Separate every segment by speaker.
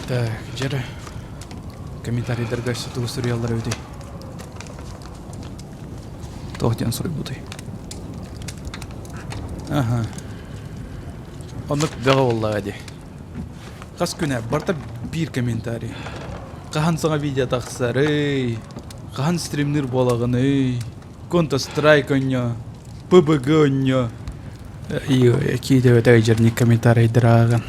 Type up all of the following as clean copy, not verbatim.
Speaker 1: Так, жері комментарийлерге сүтігі сүриялар өдей. Тоқтен сұрай бұдай. Аха. Онық дағы оллаға де. Қас күні барта бір комментарий. Қахан саңа видео тақсар, эй. Қахан стримнер болағын, эй. Counter-Strike оньо. PUBG оньо. Ио, кейде өтәй жеріне комментарийдер ағын.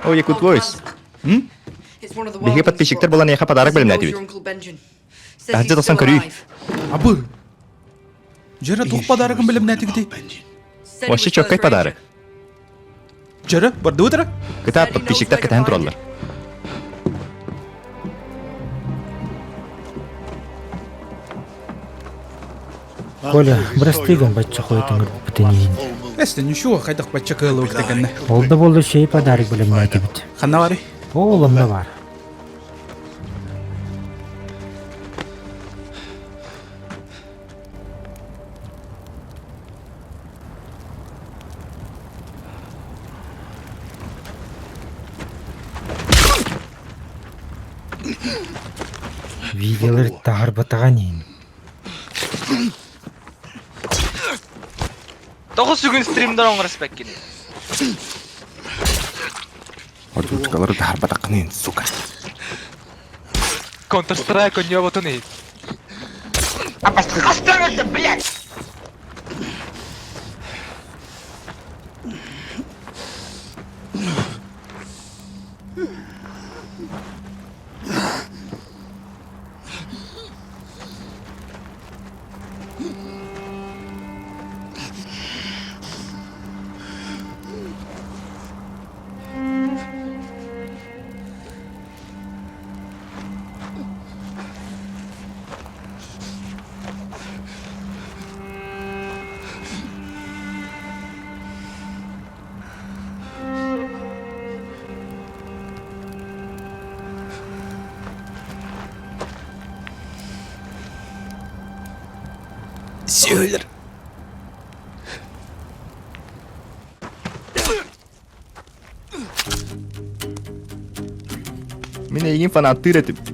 Speaker 2: О, Якут Войс. Беги подписчиктер болан яха подарок белемнәти бит. Тәһҗә тосан көрүй.
Speaker 1: Абы. Жері тұқ подарығын білімнәті кедей.
Speaker 2: Вообще чоккай подарок.
Speaker 1: Жері, барды өтірі?
Speaker 2: Кыта подписчиктер кытаһын тураллар.
Speaker 3: Коля, брастыган бачча қойтын бітінейін.
Speaker 1: Әсті, нишуға қайдақ бачча қылы өктекенне.
Speaker 3: Олды болды шей подарок білімнәті біт.
Speaker 1: Қанна бары?
Speaker 3: Олымда бар. Видеолар тағыр батаған ең.
Speaker 4: Тоғыз сүгін стримдер оңғырыс бәккені.
Speaker 2: Отучкалары тағыр батақын ең, сука.
Speaker 4: Counter-Strike он ебатун ей. Қастан өтті, блядь!
Speaker 1: Сөйлер.
Speaker 2: Мен егін фанатты үретіп.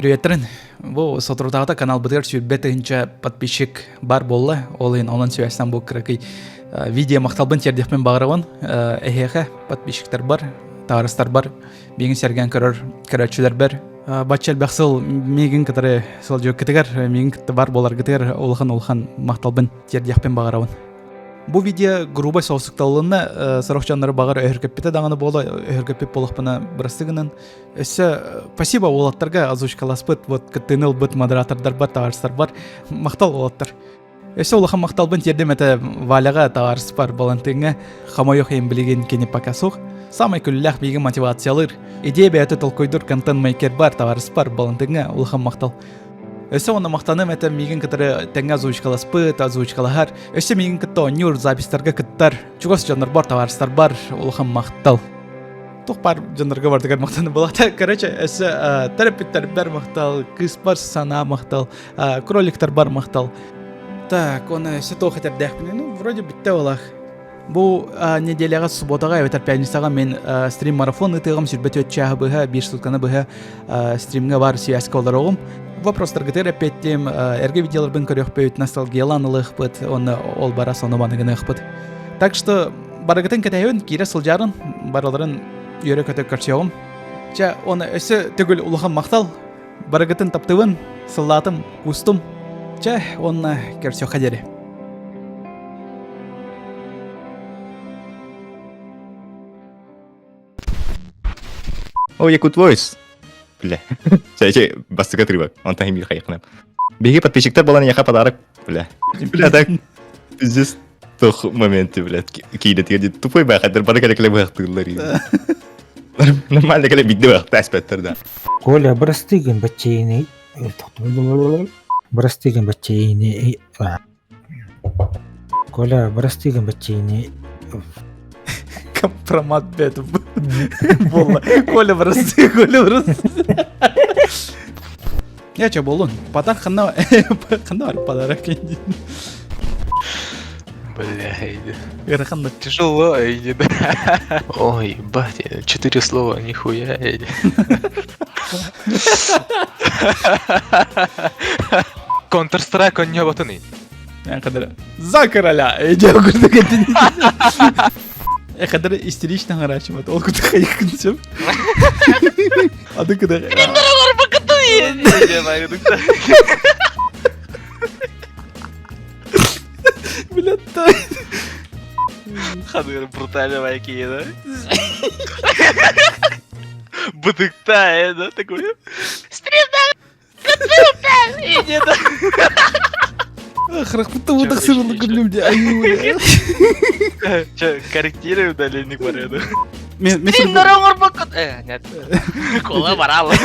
Speaker 1: Привет-трен. Бұл сотрудағыда канал бұдығыр сүйбетігінші подписчик бар болы. Олын онын сөйәстен бұл кірекей видео мақталбын тердекпен бағырығын. Әхеқі подписчиктер бар, тағырыстар бар, бейгін серген көрәтшілер бар. Батчал бәқсыл мегін кітірі сол жөк кітігер, мегін кітті бар болар кітігер, олған мақталбын тердекпен бағырығын. Бұл видео грубай соғысықталылығына сарықчанлары бағар өйіркеппеті даңыны болы, өйіркеппет болықпына бірістігінен. Өсі спасибо олаттарға озвучкаласпыт, күттініл бұт модератордар бар, тағарыстар бар, мақтал олаттар. Өсі олақан мақталбын тердем әті валяға тағарыс бар болантыңа қамайық ең білеген кені пакасуқ. Самай күліләқ бейген мотивациялыр. Идея бәйті толкойдыр контент мейкер бар, тағарыс бар болантыңа олақан мақтал. Өсі оны мақтаным әті меген кітірі тәңі озвучкаласпыт, озвучкалахар. Өсі меген кітті онюр запистарға кіттар. Чуғас жандар бар, тағарыстар бар, олақан мақтал. Туқ бар жанрға бар дегер мақтаны болады. Короче, өсі терапевттер бар мақтал, кыз бар сана мақтал, кроликтар бар мақтал. Так, оны өсі тоқ етер дәқпіне, ну, вроде бітті олақ. Бұл неделяға субботаға өтер пианистаға мен стрим марафон ұтығым сүрбет өтчағы бұға, 5 сутканы бұға стримға бар сүйәскі олар оғым. Вопростар гытыр әпеттем, әрге видеолар бін көрек бөйт носталгияланылық бұд, оны ол бара соны банығынық бұд. Так что барагытын кетейін, кире сылжарын, бараларын үйрі көтек көрсеуім. Жа, оны өсі түгіл ұлыған мақтал, барагытын таптывын, сыллатым, ұстым. Жа, оны көрсеу қадері.
Speaker 2: О, Якут Войс. Бля. Чай, бастыга отрывок. Он там имеет хайкнем. Беги подписчиктер болан яха подарок. Бля. Бля, так. Пиздец. Тох моменты, блядь. Кейда тиги тупой бахадыр, бары калекле бахтырлар. Нормально кале бидде бахты аспеттер да.
Speaker 3: Коля брастыгын баччейни. Брастыгын баччейни. Коля брастыгын баччейни.
Speaker 1: Компромат бетіп. Болла. Коля бірісі, Коля бірісі. Я че болын? Патан қанда бар подарок енді.
Speaker 5: Бля, Эйди.
Speaker 1: Гәрі қанда.
Speaker 5: Тяжело, Эйди, да. Ой, батя, 4 слова, нихуя, Эйди. Counter-Strike он не батаны.
Speaker 1: Я қадыр. За короля! Ейде өкірді кәтін. Я қадыр истерично ғарашым ат. Ол күті қайықын сөп. Ады күді.
Speaker 4: Стримдер бакытын еді.
Speaker 1: Блядта.
Speaker 4: Хадыр брутально майки еді. Быдыкта еді. Такой. Стримдер еді.
Speaker 1: Қырық бұтты бұтық сырылы күлімде. Айы.
Speaker 4: Че, корректируй удаленник бар еді.
Speaker 1: Стримдер
Speaker 4: Нет. Кола баралы.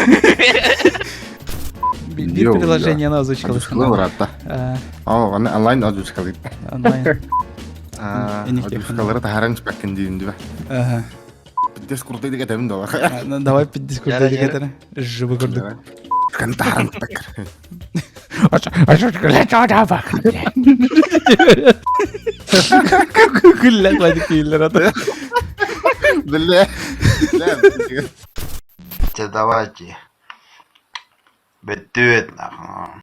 Speaker 1: Bir приложение на озвучкалось.
Speaker 6: Озвучкалы вратта. Онлайн озвучкалы.
Speaker 1: Онлайн.
Speaker 6: Озвучкалары тахаран спеккен дейін дебе.
Speaker 1: Ага.
Speaker 6: Дискурдайды кетемін да.
Speaker 1: Давай під дискурдайды кетері. Жыбы көрдік.
Speaker 6: Кән тахаран спеккер.
Speaker 1: Күлләк лайды кейлер аты.
Speaker 6: Біле.
Speaker 7: Давайте. Бетует, нахуй.